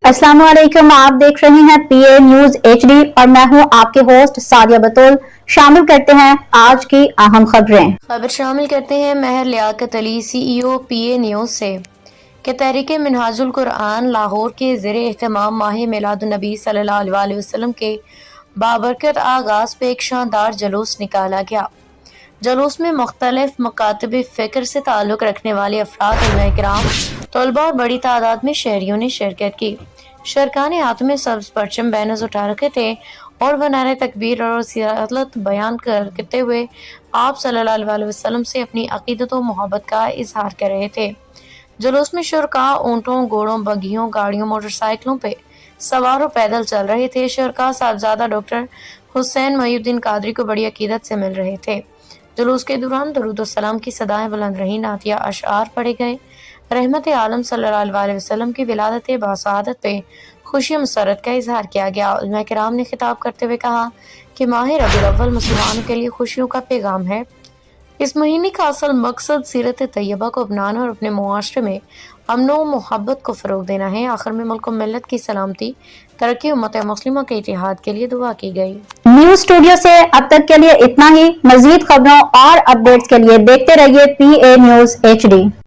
अस्सलाम वालेकुम। आप देख रहे हैं पीए न्यूज एचडी और मैं हूं आपके होस्ट सादिया बतूल। शामिल करते हैं आज की अहम खबर शामिल करते हैं महर लियाकत अली CEO पीए न्यूज से कि तहरीक मिनहाजुल कुरान लाहौर के ज़ेरे एहतमाम माह मिलादुन्नबी सल्लल्लाहु अलैहि वसल्लम के बाबरकत आगाज पे एक शानदार जलूस निकाला गया। जलूस में मुख्तलिफ मकातब फ़िक्र से ताल्लुक़ रखने वाले अफराद, उलमा इकराम, तलबा और बड़ी तादाद में शहरियों ने शिरकत की। शरका ने हाथों में सब्ज़ परचम बैनर्स उठा रखे थे और वह नारे तकबीर और सियासत बयान करते हुए आप सल्लल्लाहु अलैहि वसल्लम से अपनी अक़ीदत और मोहब्बत का इजहार कर रहे थे। जुलूस में शुरका ऊँटों, घोड़ों, बग्घियों, गाड़ियों, मोटरसाइकिलों पे सवार और पैदल चल रहे थे। शुरका साहबजादा डॉक्टर हुसैन मोहिउद्दीन कादरी को बड़ी अकीदत से मिल रहे थे। जुलूस के दौरान दरूद और सलाम की सदाएं बुलंद रहीं, नातिया अशआर पढ़े गए। रहमत आलम सल्लल्लाहु अलैहि वसल्लम की विलादत बासआदत पे खुशी और मसरत का इजहार किया गया। उलमा किराम ने खिताब करते हुए कहा कि माह रबीउल अव्वल मुसलमानों के लिए खुशियों का पैगाम है। इस महीने का असल मकसद सीरत तैयबा को अपनाना और अपने मुआशरे में अमन व मोहब्बत को फ़रोग देना है। आखिर में मुल्क और मिल्लत की सलामती, तरक्की, उम्मत मुस्लिमा के इत्तेहाद के लिए दुआ की गई। न्यूज स्टूडियो से अब तक के लिए इतना ही। मजीद खबरों और अपडेट्स के लिए देखते रहिए पीए न्यूज एचडी।